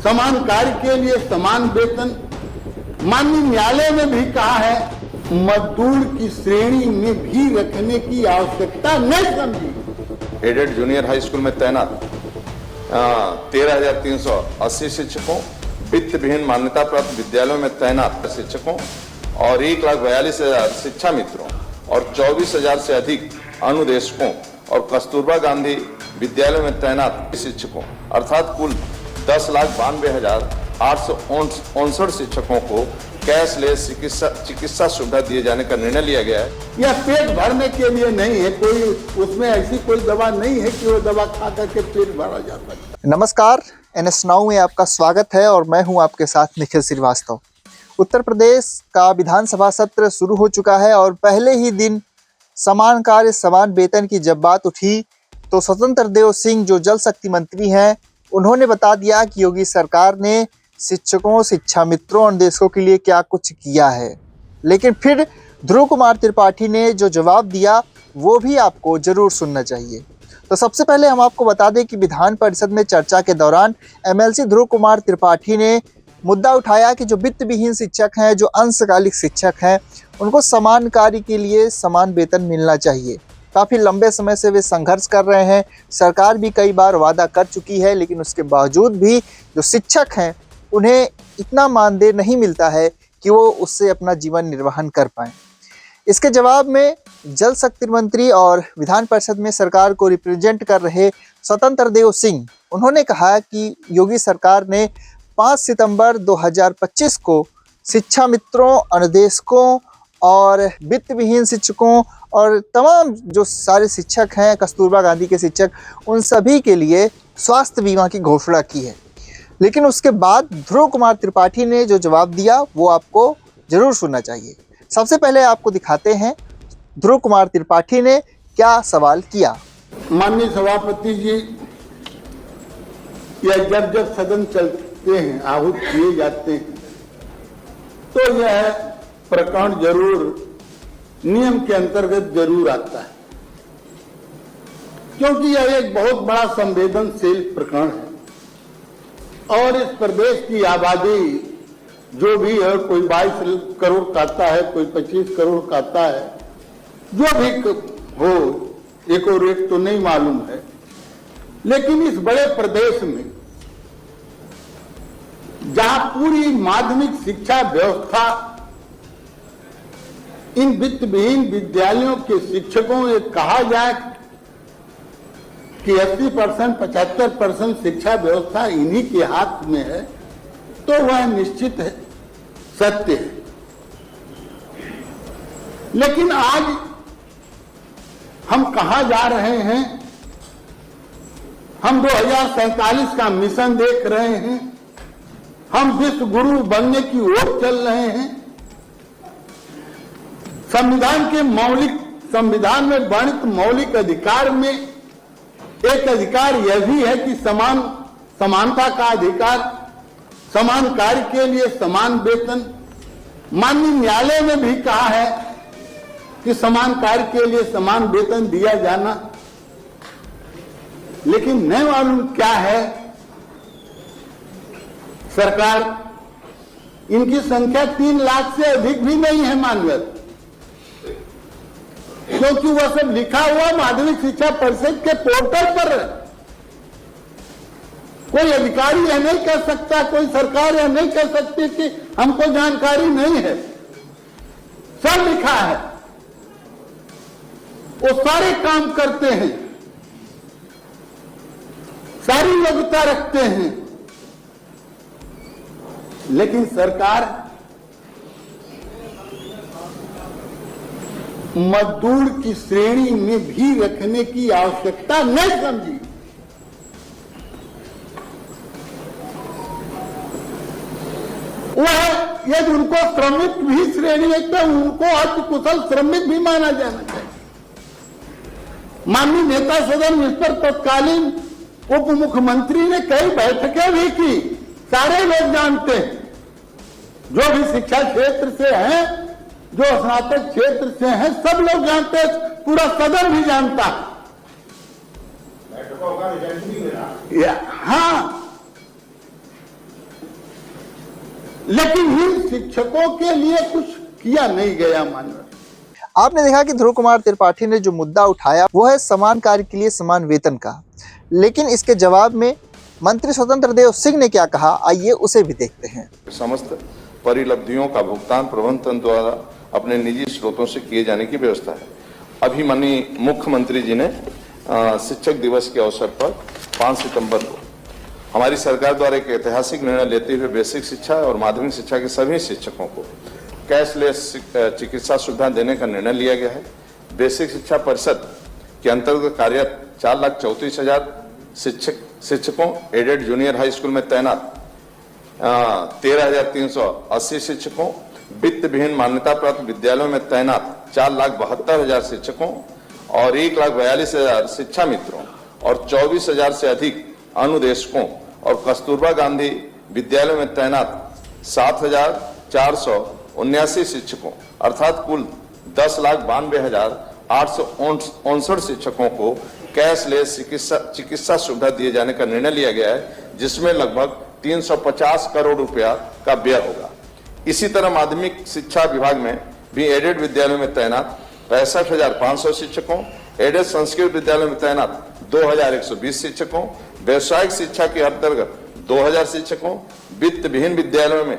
समान कार्य के लिए समान वेतन। माननीय न्यायालय ने भी कहा है मजदूर की श्रेणी में भी रखने की आवश्यकता नहीं समझी। एडेड जूनियर हाई स्कूल में तैनात 13,380 शिक्षकों, वित्त विहीन मान्यता प्राप्त विद्यालयों में तैनात शिक्षकों और 1,42,000 शिक्षा मित्रों और 24,000 से अधिक अनुदेशकों और कस्तूरबा गांधी विद्यालयों में तैनात शिक्षकों अर्थात कुल 10,92,859 शिक्षकों को कैशलेस चिकित्सा सुविधा दिए जाने का निर्णय लिया गया है। यह पेट भरने के लिए नहीं है, कोई उसमें ऐसी कोई दवा नहीं है कि वो दवा खा करके पेट भरा जा सकता है। नमस्कार, NS नाउ में आपका स्वागत है और मैं हूं आपके साथ निखिल श्रीवास्तव। उत्तर प्रदेश का विधानसभा सत्र शुरू हो चुका है और पहले ही दिन समान कार्य समान वेतन की जब बात उठी तो स्वतंत्र देव सिंह जो जल शक्ति मंत्री हैं उन्होंने बता दिया कि योगी सरकार ने शिक्षकों, शिक्षा मित्रों और देशों के लिए क्या कुछ किया है। लेकिन फिर ध्रुव कुमार त्रिपाठी ने जो जवाब दिया वो भी आपको जरूर सुनना चाहिए। तो सबसे पहले हम आपको बता दें कि विधान परिषद में चर्चा के दौरान MLC ध्रुव कुमार त्रिपाठी ने मुद्दा उठाया कि जो वित्त विहीन शिक्षक हैं, जो अंशकालिक शिक्षक हैं, उनको समान कार्य के लिए समान वेतन मिलना चाहिए। काफ़ी लंबे समय से वे संघर्ष कर रहे हैं, सरकार भी कई बार वादा कर चुकी है, लेकिन उसके बावजूद भी जो शिक्षक हैं उन्हें इतना मानदेय नहीं मिलता है कि वो उससे अपना जीवन निर्वाहन कर पाएँ। इसके जवाब में जल शक्ति मंत्री और विधान परिषद में सरकार को रिप्रेजेंट कर रहे स्वतंत्र देव सिंह उन्होंने कहा कि योगी सरकार ने 5 सितंबर 2025 को शिक्षा मित्रों, अनुदेशकों और वित्त विहीन शिक्षकों और तमाम जो सारे शिक्षक हैं, कस्तूरबा गांधी के शिक्षक, उन सभी के लिए स्वास्थ्य बीमा की घोषणा की है। लेकिन उसके बाद ध्रुव कुमार त्रिपाठी ने जो जवाब दिया वो आपको जरूर सुनना चाहिए। सबसे पहले आपको दिखाते हैं ध्रुव कुमार त्रिपाठी ने क्या सवाल किया। माननीय सभापति जी, यह जब सदन चलते हैं, आहूत किए जाते हैं, तो यह प्रकरण जरूर नियम के अंतर्गत जरूर आता है, क्योंकि यह एक बहुत बड़ा संवेदनशील प्रकरण है और इस प्रदेश की आबादी जो भी है, कोई 22 करोड़ कहता है, कोई 25 करोड़ कहता है, जो भी हो, एक और एक तो नहीं मालूम है। लेकिन इस बड़े प्रदेश में जहां पूरी माध्यमिक शिक्षा व्यवस्था इन वित्त विहीन विद्यालयों के शिक्षकों में कहा जाए कि 80%, 75% शिक्षा व्यवस्था इन्हीं के हाथ में है, तो वह निश्चित है, सत्य है। लेकिन आज हम कहां जा रहे हैं? हम 2047 का मिशन देख रहे हैं, हम विश्व गुरु बनने की ओर चल रहे हैं। संविधान में वर्णित मौलिक अधिकार में एक अधिकार यह भी है कि समानता का अधिकार, समान कार्य के लिए समान वेतन। माननीय न्यायालय ने भी कहा है कि समान कार्य के लिए समान वेतन दिया जाना। लेकिन नहीं मालूम क्या है, सरकार, इनकी संख्या 3 लाख से अधिक भी नहीं है मानवत, क्योंकि वह सब लिखा हुआ माध्यमिक शिक्षा परिषद के पोर्टल पर है। कोई अधिकारी यह नहीं कह सकता, कोई सरकार यह नहीं कह सकती कि हमको जानकारी नहीं है, सब लिखा है। वो सारे काम करते हैं, सारी योग्यता रखते हैं, लेकिन सरकार मजदूर की श्रेणी में भी रखने की आवश्यकता नहीं समझी। वह यदि उनको श्रमिक भी श्रेणी में, तो उनको अति कुशल श्रमिक भी माना जाना चाहिए। माननीय नेता सदन इस पर तत्कालीन उप मुख्यमंत्री ने कई बैठकें भी की, सारे लोग जानते हैं, जो भी शिक्षा क्षेत्र से हैं, जो स्नातक क्षेत्र से हैं, सब लोग जानते हैं, पूरा सदन भी जानता है। हाँ, लेकिन इन शिक्षकों के लिए कुछ किया नहीं गया माननीय। आपने देखा कि ध्रुव कुमार त्रिपाठी ने जो मुद्दा उठाया वो है समान कार्य के लिए समान वेतन का, लेकिन इसके जवाब में मंत्री स्वतंत्र देव सिंह ने क्या कहा, आइए उसे भी देखते हैं। समस्त परिलब्धियों का भुगतान प्रबंधन द्वारा अपने निजी स्रोतों से किए जाने की व्यवस्था है। अभी माननीय मुख्यमंत्री जी ने शिक्षक दिवस के अवसर पर 5 सितंबर को हमारी सरकार द्वारा एक ऐतिहासिक निर्णय लेते हुए बेसिक शिक्षा और माध्यमिक शिक्षा के सभी शिक्षकों को कैशलेस चिकित्सा सुविधा देने का निर्णय लिया गया है। बेसिक शिक्षा परिषद के अंतर्गत कार्यरत 4,34,000 शिक्षकों, एडेड जूनियर हाई स्कूल में तैनात 13,380 शिक्षकों, वित्त विहीन मान्यता प्राप्त विद्यालयों में तैनात 4,72,000 शिक्षकों और 1,42,000 शिक्षा मित्रों और 24,000 से अधिक अनुदेशकों और कस्तूरबा गांधी विद्यालयों में तैनात 7,479 शिक्षकों अर्थात कुल 10,92,859 शिक्षकों को कैशलेस चिकित्सा सुविधा दिए जाने का निर्णय लिया गया है, जिसमें लगभग 350 करोड़ रुपया का व्यय होगा। इसी तरह माध्यमिक शिक्षा विभाग में भी एडेड विद्यालयों में तैनात 65,500 शिक्षकों, एडेड संस्कृत विद्यालयों में तैनात 2,120 शिक्षकों, व्यवसायिक शिक्षा के अंतर्गत 2,000 शिक्षकों, वित्त विहीन विद्यालयों में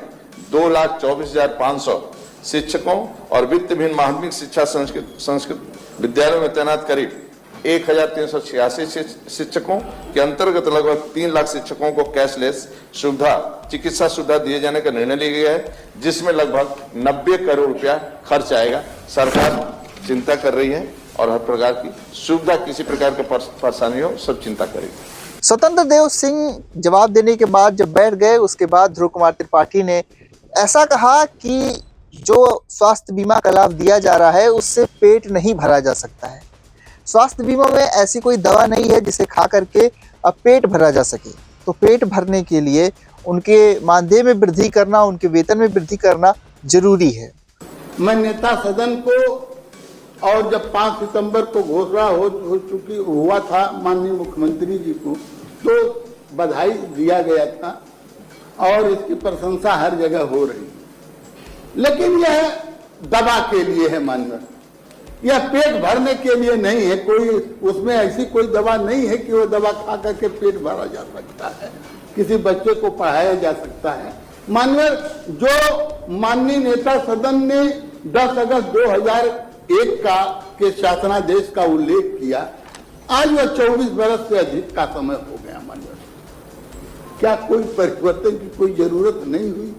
2,24,500 शिक्षकों और वित्त विहीन माध्यमिक शिक्षा संस्कृत विद्यालयों में तैनात करीब 1,386 शिक्षकों के अंतर्गत लगभग 3 लाख शिक्षकों को कैशलेस चिकित्सा सुविधा दिए जाने का निर्णय लिया गया है, जिसमें लगभग 90 करोड़ रुपया खर्च आएगा। सरकार चिंता कर रही है और हर प्रकार की सुविधा, किसी प्रकार की परेशानी हो, सब चिंता करेगी। स्वतंत्र देव सिंह जवाब देने के बाद जब बैठ गए, उसके बाद ध्रुव कुमार त्रिपाठी ने ऐसा कहा कि जो स्वास्थ्य बीमा का लाभ दिया जा रहा है उससे पेट नहीं भरा जा सकता है। स्वास्थ्य बीमा में ऐसी कोई दवा नहीं है जिसे खा करके अब पेट भरा जा सके। तो पेट भरने के लिए उनके मानदेय में वृद्धि करना, उनके वेतन में वृद्धि करना जरूरी है। मैं नेता सदन को और जब 5 सितंबर को घोषणा हुआ था माननीय मुख्यमंत्री जी को, तो बधाई दिया गया था और इसकी प्रशंसा हर जगह हो रही, लेकिन यह दवा के लिए है माननीय, यह पेट भरने के लिए नहीं है। कोई उसमें ऐसी कोई दवा नहीं है कि वो दवा खा करके पेट भरा जा सकता है, किसी बच्चे को पढ़ाया जा सकता है। माननीय जो माननीय नेता सदन ने 10 अगस्त 2001 के शासनादेश का उल्लेख किया, आज वह 24 बरस से अधिक का समय हो गया। माननीय क्या कोई परिवर्तन की कोई जरूरत नहीं हुई?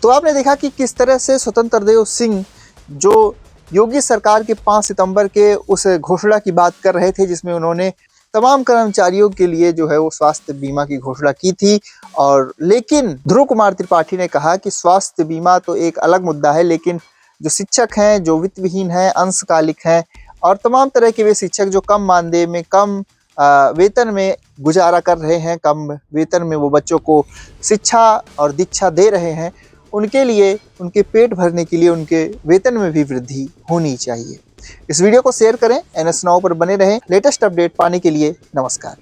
तो आपने देखा कि किस तरह से स्वतंत्र देव सिंह जो योगी सरकार के 5 सितंबर के उस घोषणा की बात कर रहे थे, जिसमें उन्होंने तमाम कर्मचारियों के लिए जो है वो स्वास्थ्य बीमा की घोषणा की थी। और लेकिन ध्रुव कुमार त्रिपाठी ने कहा कि स्वास्थ्य बीमा तो एक अलग मुद्दा है, लेकिन जो शिक्षक हैं, जो वित्त विहीन हैं, अंशकालिक हैं और तमाम तरह के वे शिक्षक जो कम मानदेय में, कम वेतन में गुजारा कर रहे हैं, कम वेतन में वो बच्चों को शिक्षा और दीक्षा दे रहे हैं, उनके लिए, उनके पेट भरने के लिए उनके वेतन में भी वृद्धि होनी चाहिए। इस वीडियो को शेयर करें, NS Now पर बने रहें। लेटेस्ट अपडेट पाने के लिए नमस्कार।